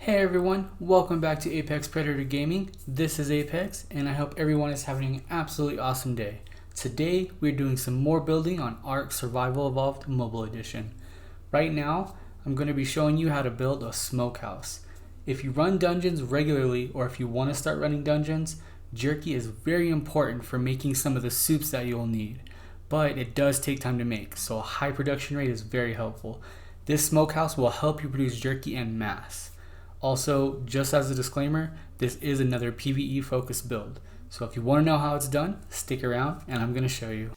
Hey everyone, welcome back to Apex Predator Gaming. This is Apex and I hope everyone is having an absolutely awesome day. Today we're doing some more building on Ark Survival Evolved Mobile Edition. Right now I'm going to be showing you how to build a smokehouse. If you run dungeons regularly or if you want to start running dungeons, jerky is very important for making some of the soups that you'll need. But it does take time to make, so a high production rate is very helpful. This smokehouse will help you produce jerky en masse. Also, just as a disclaimer, this is another PvE focused build. So if you want to know how it's done, stick around and I'm going to show you.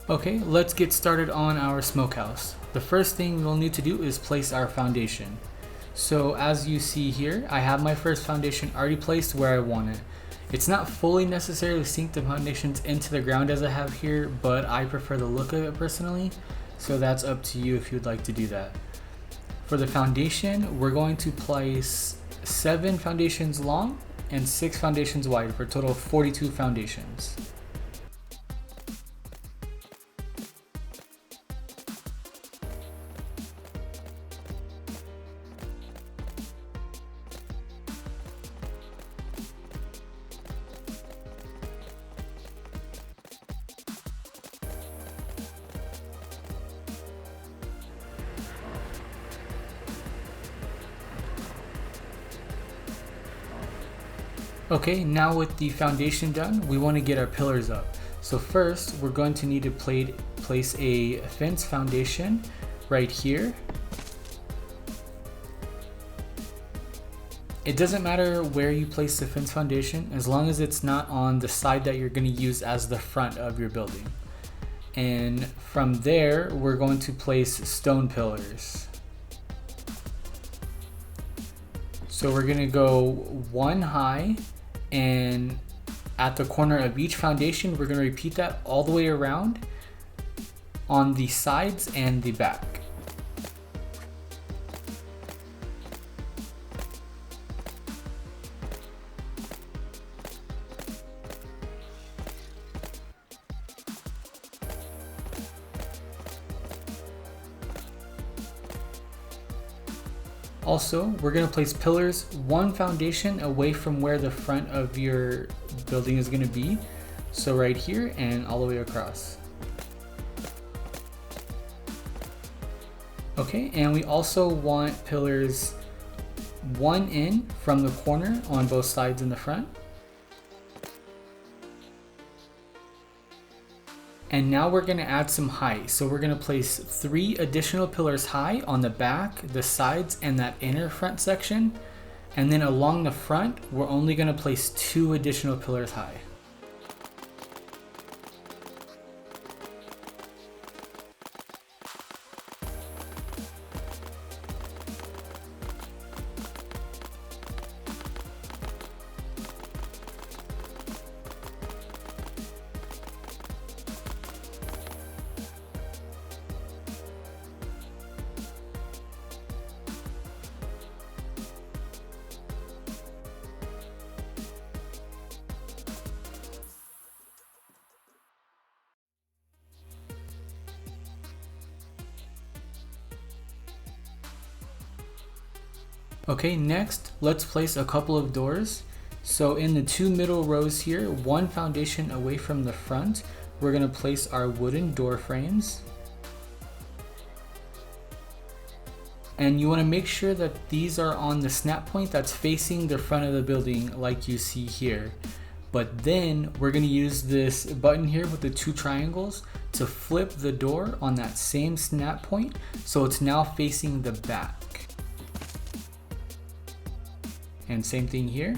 Okay, let's get started on our smokehouse. The first thing we'll need to do is place our foundation. So as you see here, I have my first foundation already placed where I want it. It's not fully necessary to sink the foundations into the ground as I have here, but I prefer the look of it personally, so that's up to you if you'd like to do that. For the foundation, we're going to place 7 foundations long and 6 foundations wide for a total of 42 foundations. Okay, now with the foundation done, we want to get our pillars up. So first, we're going to need to place a fence foundation right here. It doesn't matter where you place the fence foundation, as long as it's not on the side that you're going to use as the front of your building. And from there, we're going to place stone pillars. So we're going to go 1 high, and at the corner of each foundation we're going to repeat that all the way around on the sides and the back. Also, we're going to place pillars 1 foundation away from where the front of your building is going to be. So right here and all the way across. Okay, and we also want pillars 1 in from the corner on both sides in the front. And now we're going to add some height. So we're going to place 3 additional pillars high on the back, the sides, and that inner front section. And then along the front, we're only going to place 2 additional pillars high. Okay, next let's place a couple of doors. So in the 2 middle rows here, 1 foundation away from the front, we're going to place our wooden door frames. And you want to make sure that these are on the snap point that's facing the front of the building like you see here. But then we're going to use this button here with the 2 triangles to flip the door on that same snap point, so it's now facing the back. And same thing here.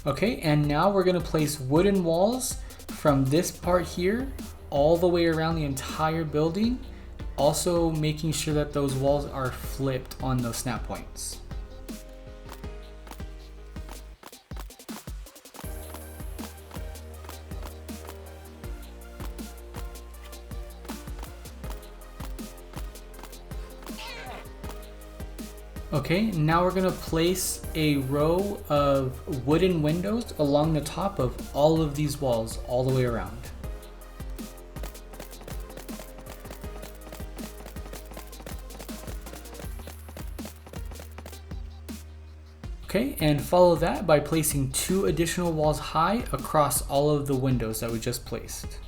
Okay, and now we're going to place wooden walls from this part here all the way around the entire building, Also making sure that those walls are flipped on those snap points. Okay, now we're gonna place a row of wooden windows along the top of all of these walls all the way around. Okay, and follow that by placing 2 additional walls high across all of the windows that we just placed.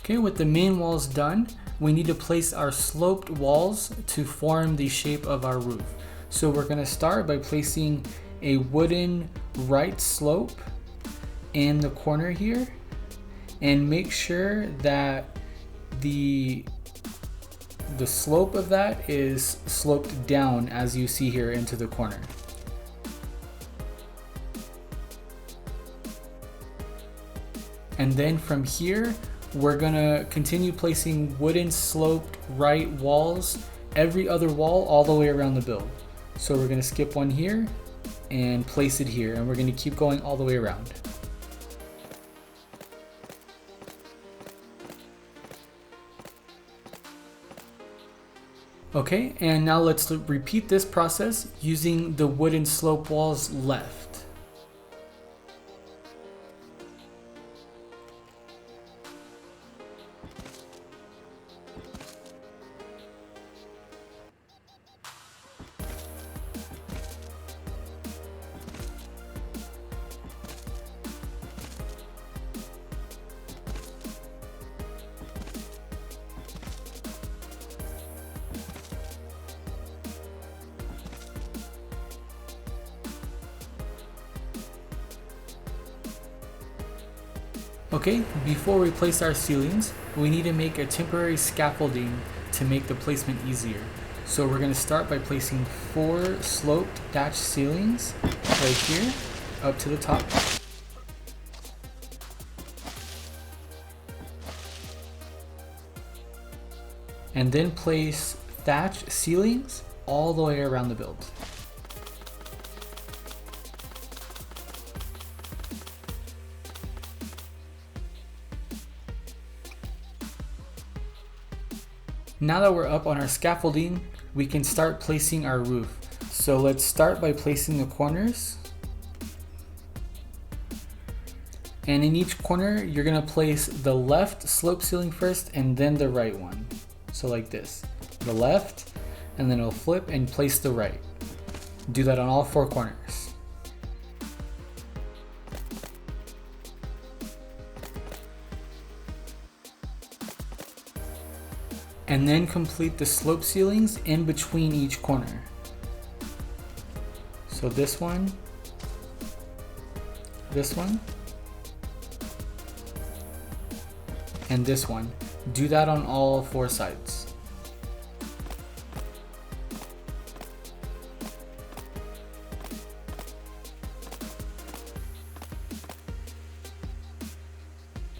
Okay, with the main walls done, we need to place our sloped walls to form the shape of our roof. So we're going to start by placing a wooden right slope in the corner here, and make sure that the slope of that is sloped down, as you see here, into the corner. And then from here, we're gonna continue placing wooden sloped right walls, every other wall all the way around the build. So we're gonna skip one here and place it here, and we're gonna keep going all the way around. Okay, and now let's repeat this process using the wooden slope walls left. Okay, before we place our ceilings, we need to make a temporary scaffolding to make the placement easier. So we're going to start by placing 4 sloped thatch ceilings right here up to the top. And then place thatch ceilings all the way around the build. Now that we're up on our scaffolding, we can start placing our roof. So let's start by placing the corners. And in each corner, you're gonna place the left slope ceiling first and then the right one. So like this, the left, and then it'll flip and place the right. Do that on all 4 corners. And then complete the slope ceilings in between each corner. So this one, and this one. Do that on all 4 sides.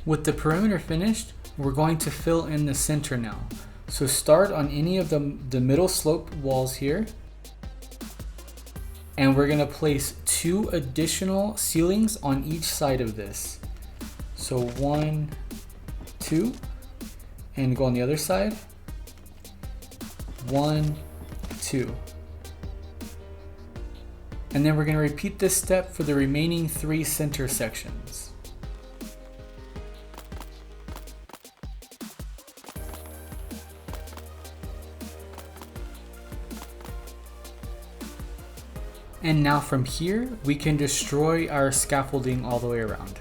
With the perimeter finished, we're going to fill in the center now. So start on any of the middle slope walls here, and we're gonna place 2 additional ceilings on each side of this. So 1, 2, and go on the other side. 1, 2. And then we're gonna repeat this step for the remaining 3 center sections. And now from here, we can destroy our scaffolding all the way around.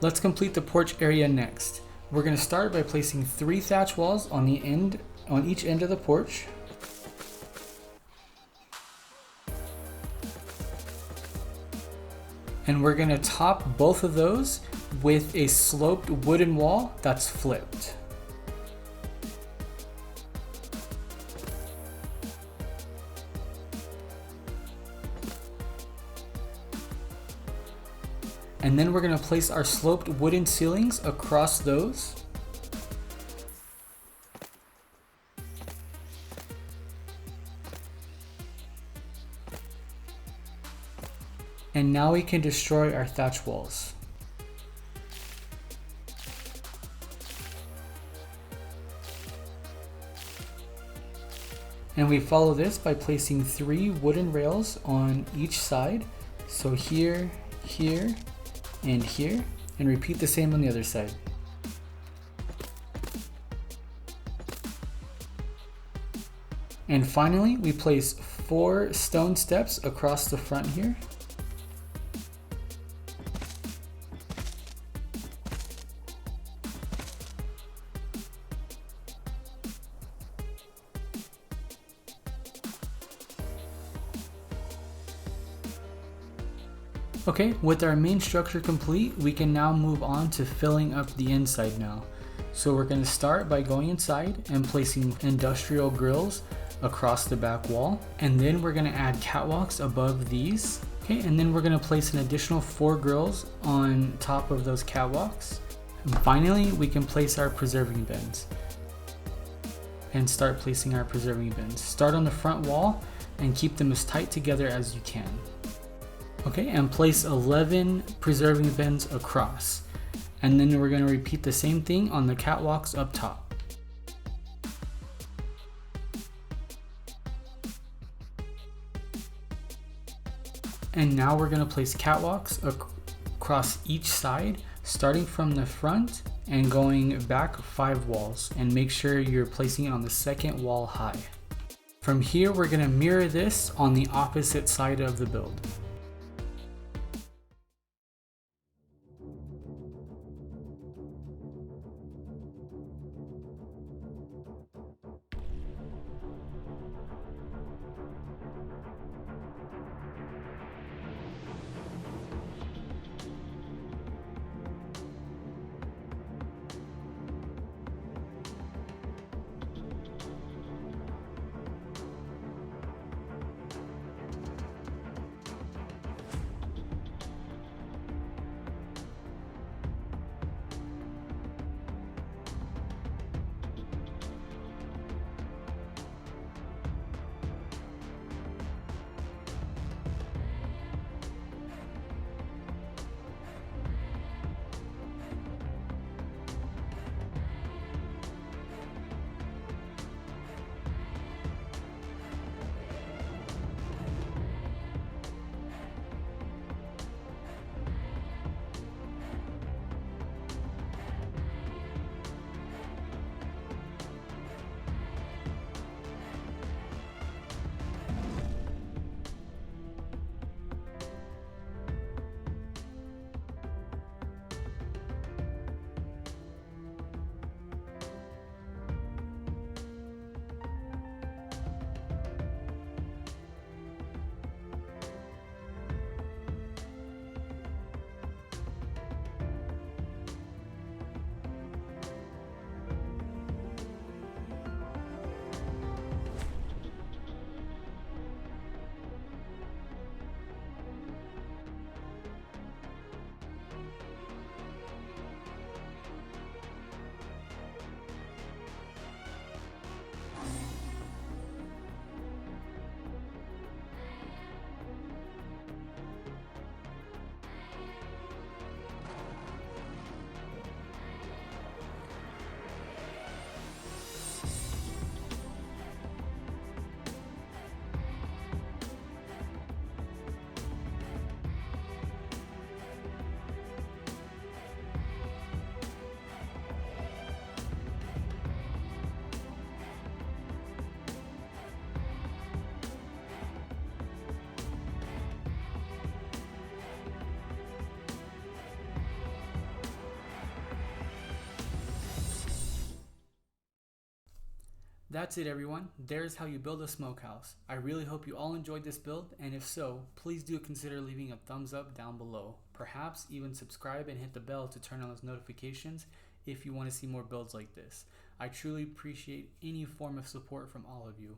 Let's complete the porch area next. We're going to start by placing 3 thatch walls on each end of the porch. And we're going to top both of those with a sloped wooden wall that's flipped. And then we're going to place our sloped wooden ceilings across those. And now we can destroy our thatch walls. And we follow this by placing 3 wooden rails on each side. So here, here, and here, and repeat the same on the other side. And finally, we place 4 stone steps across the front here. Okay, with our main structure complete, we can now move on to filling up the inside now. So we're going to start by going inside and placing industrial grills across the back wall. And then we're going to add catwalks above these. Okay, and then we're going to place an additional 4 grills on top of those catwalks. And finally, we can place our preserving bins. And start placing our preserving bins. Start on the front wall and keep them as tight together as you can. Okay, and place 11 preserving bins across. And then we're going to repeat the same thing on the catwalks up top. And now we're going to place catwalks across each side, starting from the front and going back 5 walls, and make sure you're placing it on the second wall high. From here, we're going to mirror this on the opposite side of the build. That's it everyone, there's how you build a smokehouse. I really hope you all enjoyed this build, and if so, please do consider leaving a thumbs up down below. Perhaps even subscribe and hit the bell to turn on those notifications if you want to see more builds like this. I truly appreciate any form of support from all of you.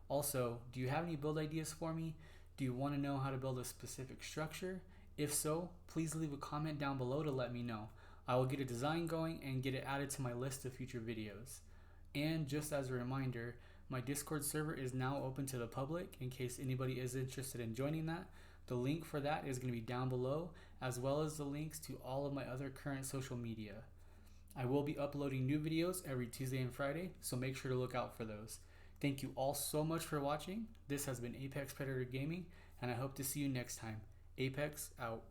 Also, do you have any build ideas for me? Do you want to know how to build a specific structure? If so, please leave a comment down below to let me know. I will get a design going and get it added to my list of future videos. And just as a reminder, my Discord server is now open to the public in case anybody is interested in joining that. The link for that is going to be down below, as well as the links to all of my other current social media. I will be uploading new videos every Tuesday and Friday, so make sure to look out for those. Thank you all so much for watching. This has been Apex Predator Gaming, and I hope to see you next time. Apex out.